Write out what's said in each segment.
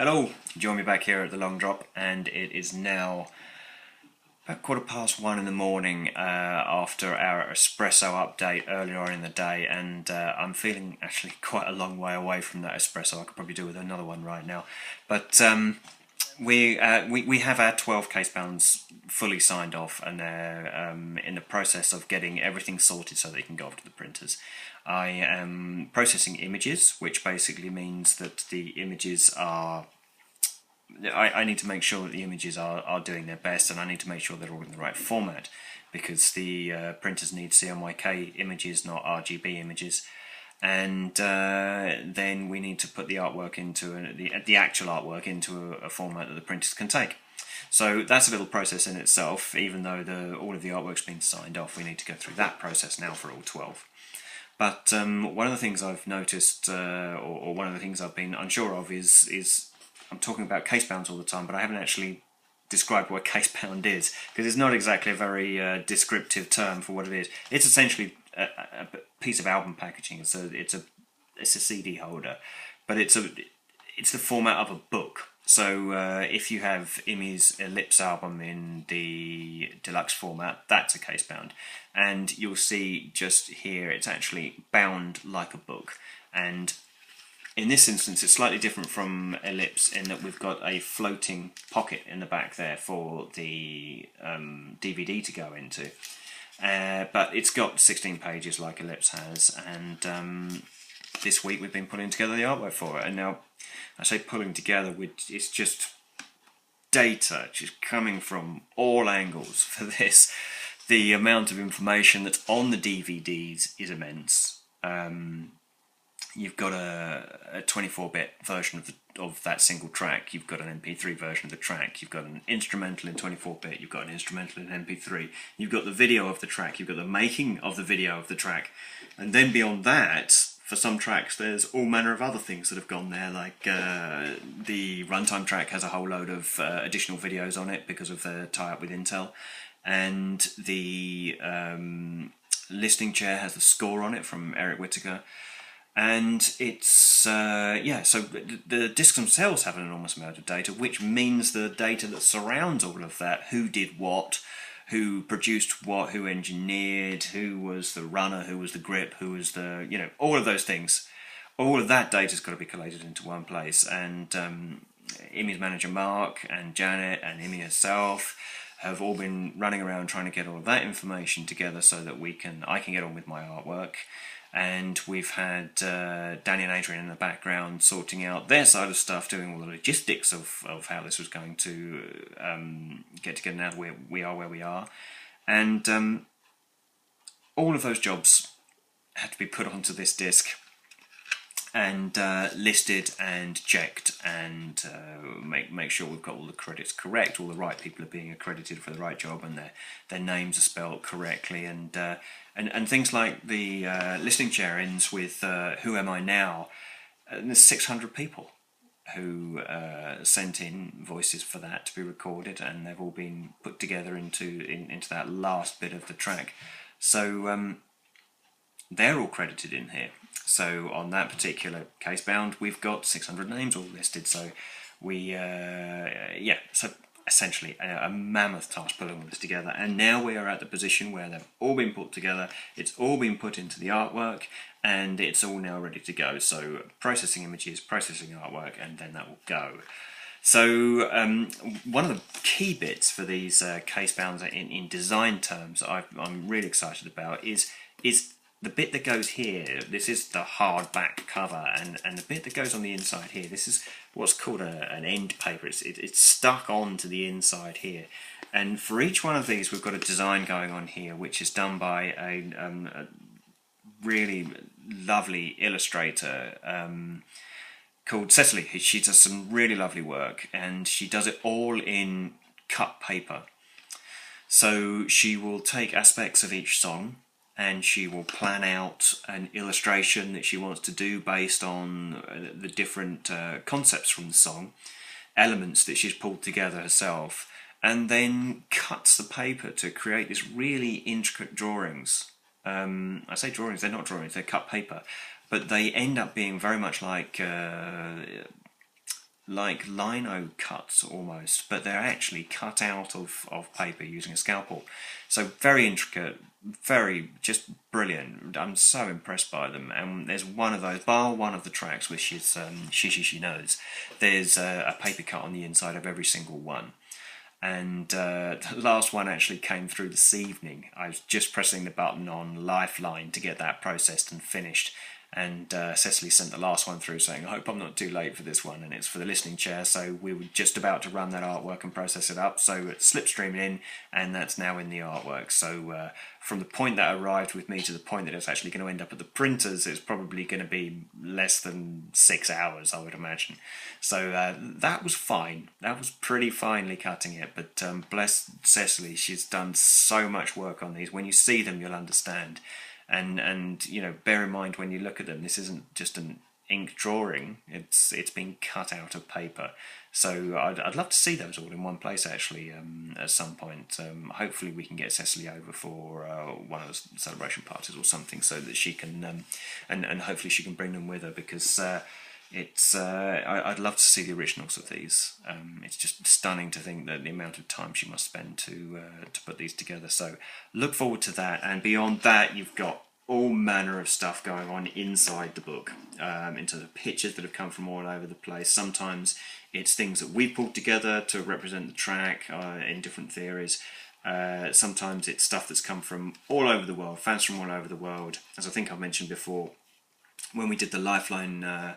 Hello, join me back here at the Long Drop, and it is now about 1:15 in the morning after our espresso update earlier on in the day, and I'm feeling actually quite a long way away from that espresso. I could probably do with another one right now, but we have our 12 Casebounds fully signed off, and they're in the process of getting everything sorted so they can go off to the printers. I am processing images, which basically means that the images are... I need to make sure that the images are doing their best, and I need to make sure they're all in the right format, because the printers need CMYK images, not RGB images. And then we need to put the artwork into the actual artwork into a format that the printers can take. So that's a little process in itself. Even though all of the artwork's been signed off, we need to go through that process now for all 12. But one of the things I've noticed, or one of the things I've been unsure of, is I'm talking about Casebounds all the time, but I haven't actually described what Casebound is, because it's not exactly a very descriptive term for what it is. It's essentially a piece of album packaging. It's a CD holder, but it's the format of a book. So if you have Imi's Ellipse album in the Deluxe format, that's a Casebound. And you'll see just here it's actually bound like a book. And in this instance it's slightly different from Ellipse in that we've got a floating pocket in the back there for the DVD to go into. But it's got 16 pages like Ellipse has, and this week we've been putting together the artwork for it. And now I say pulling together, it's just data just coming from all angles for this. The amount of information that's on the DVDs is immense. You've got a 24-bit version of that single track. You've got an MP3 version of the track. You've got an instrumental in 24-bit. You've got an instrumental in MP3. You've got the video of the track. You've got the making of the video of the track. And then beyond that, for some tracks, there's all manner of other things that have gone there. Like the runtime track has a whole load of additional videos on it because of the tie-up with Intel. And the listening chair has the score on it from Eric Whittaker. And it's, so the discs themselves have an enormous amount of data, which means the data that surrounds all of that, who did what, who produced what, who engineered, who was the runner, who was the grip, who was the, all of those things, all of that data's got to be collated into one place. And Imi's manager Mark and Janet and Imi herself have all been running around trying to get all of that information together so that I can get on with my artwork. And we've had Danny and Adrian in the background sorting out their side of stuff, doing all the logistics of how this was going to get together now that we are where we are. And all of those jobs had to be put onto this disc and listed and checked, and make sure we've got all the credits correct, all the right people are being accredited for the right job, and their names are spelled correctly, and things like the listening chair ends with "Who am I now?" And there's 600 people who sent in voices for that to be recorded, and they've all been put together into that last bit of the track. So they're all credited in here. So on that particular Casebound, we've got 600 names all listed. So so essentially a mammoth task putting all this together. And now we are at the position where they've all been put together, it's all been put into the artwork, and it's all now ready to go. So processing images, processing artwork, and then that will go. So one of the key bits for these Casebounds in design terms I'm really excited about is the bit that goes here. This is the hardback cover, and the bit that goes on the inside here, this is what's called an end paper. It's stuck onto the inside here. And for each one of these, we've got a design going on here, which is done by a really lovely illustrator called Cecily. She does some really lovely work, and she does it all in cut paper. So she will take aspects of each song, and she will plan out an illustration that she wants to do based on the different concepts from the song, elements that she's pulled together herself, and then cuts the paper to create these really intricate drawings. I say drawings, they're not drawings, they're cut paper, but they end up being very much like like lino cuts almost, but they're actually cut out of paper using a scalpel. So very intricate, very just brilliant. I'm so impressed by them. And there's one of those, bar one of the tracks, which is She Knows. There's a paper cut on the inside of every single one. And the last one actually came through this evening. I was just pressing the button on Lifeline to get that processed and finished. And Cecily sent the last one through saying, I hope I'm not too late for this one. And it's for the listening chair. So we were just about to run that artwork and process it up. So it's slipstreaming in, and that's now in the artwork. So from the point that arrived with me to the point that it's actually going to end up at the printers, it's probably going to be less than 6 hours, I would imagine. So that was fine. That was pretty finely cutting it. But bless Cecily, she's done so much work on these. When you see them, you'll understand. And you know, bear in mind when you look at them, this isn't just an ink drawing. It's been cut out of paper. So I'd love to see those all in one place actually at some point. Hopefully we can get Cecily over for one of the celebration parties or something, so that she can and hopefully she can bring them with her, because I'd love to see the originals of these. It's just stunning to think that the amount of time she must spend to put these together. So look forward to that. And beyond that, you've got all manner of stuff going on inside the book, into the pictures that have come from all over the place. Sometimes it's things that we've pulled together to represent the track in different theories. Sometimes it's stuff that's come from all over the world, fans from all over the world. As I think I mentioned before, when we did the Lifeline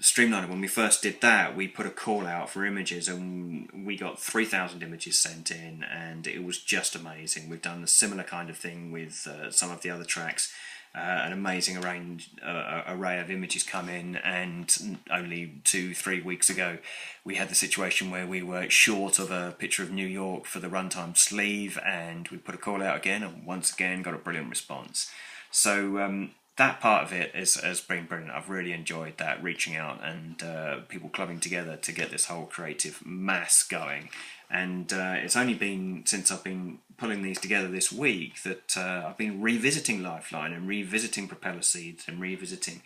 Streamliner, when we first did that, we put a call out for images, and we got 3,000 images sent in, and it was just amazing. We've done a similar kind of thing with some of the other tracks. An amazing array of images come in, and only 2-3 weeks ago we had the situation where we were short of a picture of New York for the runtime sleeve, and we put a call out again, and once again got a brilliant response. So that part of it has been brilliant. I've really enjoyed that, reaching out and people clubbing together to get this whole creative mass going. And it's only been since I've been pulling these together this week that I've been revisiting Lifeline and revisiting Propeller Seeds and revisiting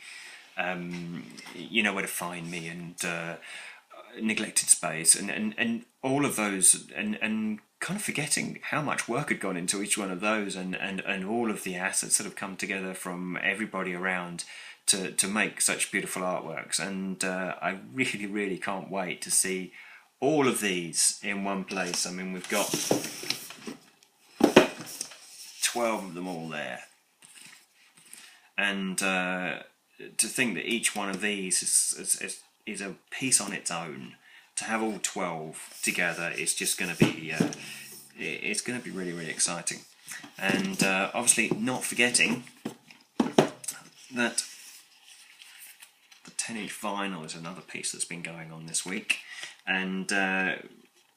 You Know Where to Find Me and Neglected Space and all of those, and kind of forgetting how much work had gone into each one of those, and all of the assets that have come together from everybody around to make such beautiful artworks. And I really, really can't wait to see all of these in one place. I mean, we've got 12 of them all there, and to think that each one of these is a piece on its own. To have all 12 together, it's just going to be it's going to be really, really exciting. And obviously not forgetting that the 10-inch vinyl is another piece that's been going on this week. And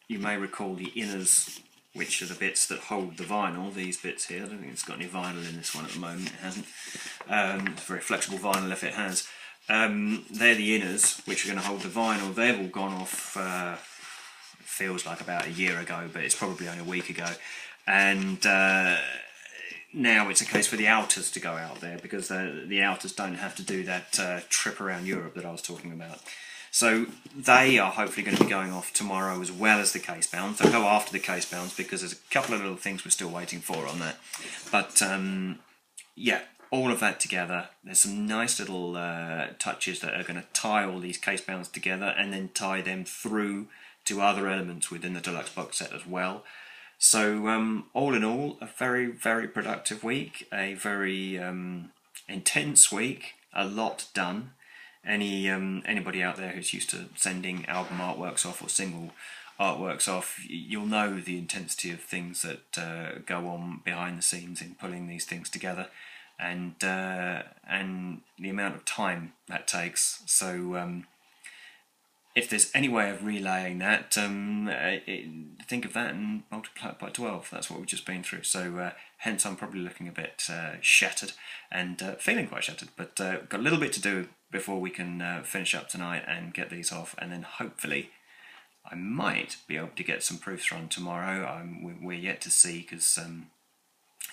you may recall the inners, which are the bits that hold the vinyl, these bits here. I don't think it's got any vinyl in this one at the moment, it hasn't. It's very flexible vinyl if it has. They're the inners which are going to hold the vinyl. They've all gone off, it feels like about a year ago, but it's probably only a week ago. And now it's a case for the outers to go out there, because the outers don't have to do that trip around Europe that I was talking about. So they are hopefully going to be going off tomorrow, as well as the Casebounds. They'll go after the Casebounds because there's a couple of little things we're still waiting for on that. But yeah, all of that together, there's some nice little touches that are going to tie all these Casebounds together and then tie them through to other elements within the Deluxe box set as well. So all in all, a very, very productive week, a very intense week, a lot done. Anybody out there who's used to sending album artworks off or single artworks off, you'll know the intensity of things that go on behind the scenes in pulling these things together, and the amount of time that takes. So if there's any way of relaying that, think of that and multiply it by 12. That's what we've just been through. So hence I'm probably looking a bit shattered and feeling quite shattered, but got a little bit to do before we can finish up tonight and get these off, and then hopefully I might be able to get some proofs run tomorrow. We're yet to see, because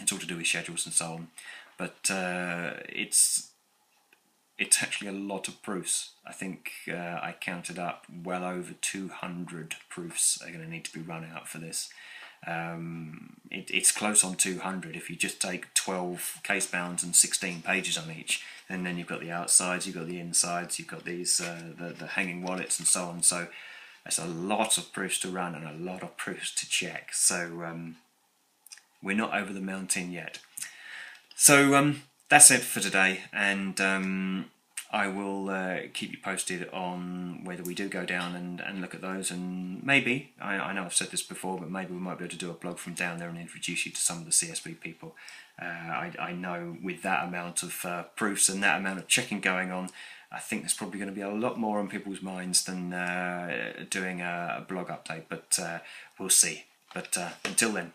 it's all to do with schedules and so on, but it's it's actually a lot of proofs. I think I counted up well over 200 proofs are going to need to be run out for this. It's close on 200 if you just take 12 Casebounds and 16 pages on each, and then you've got the outsides, you've got the insides, you've got these the hanging wallets and so on. So there's a lot of proofs to run and a lot of proofs to check. So we're not over the mountain yet. So that's it for today, and I will keep you posted on whether we do go down and look at those, and maybe, I know I've said this before, but maybe we might be able to do a blog from down there and introduce you to some of the CSB people. I know with that amount of proofs and that amount of checking going on, I think there's probably going to be a lot more on people's minds than doing a blog update, but we'll see. But until then.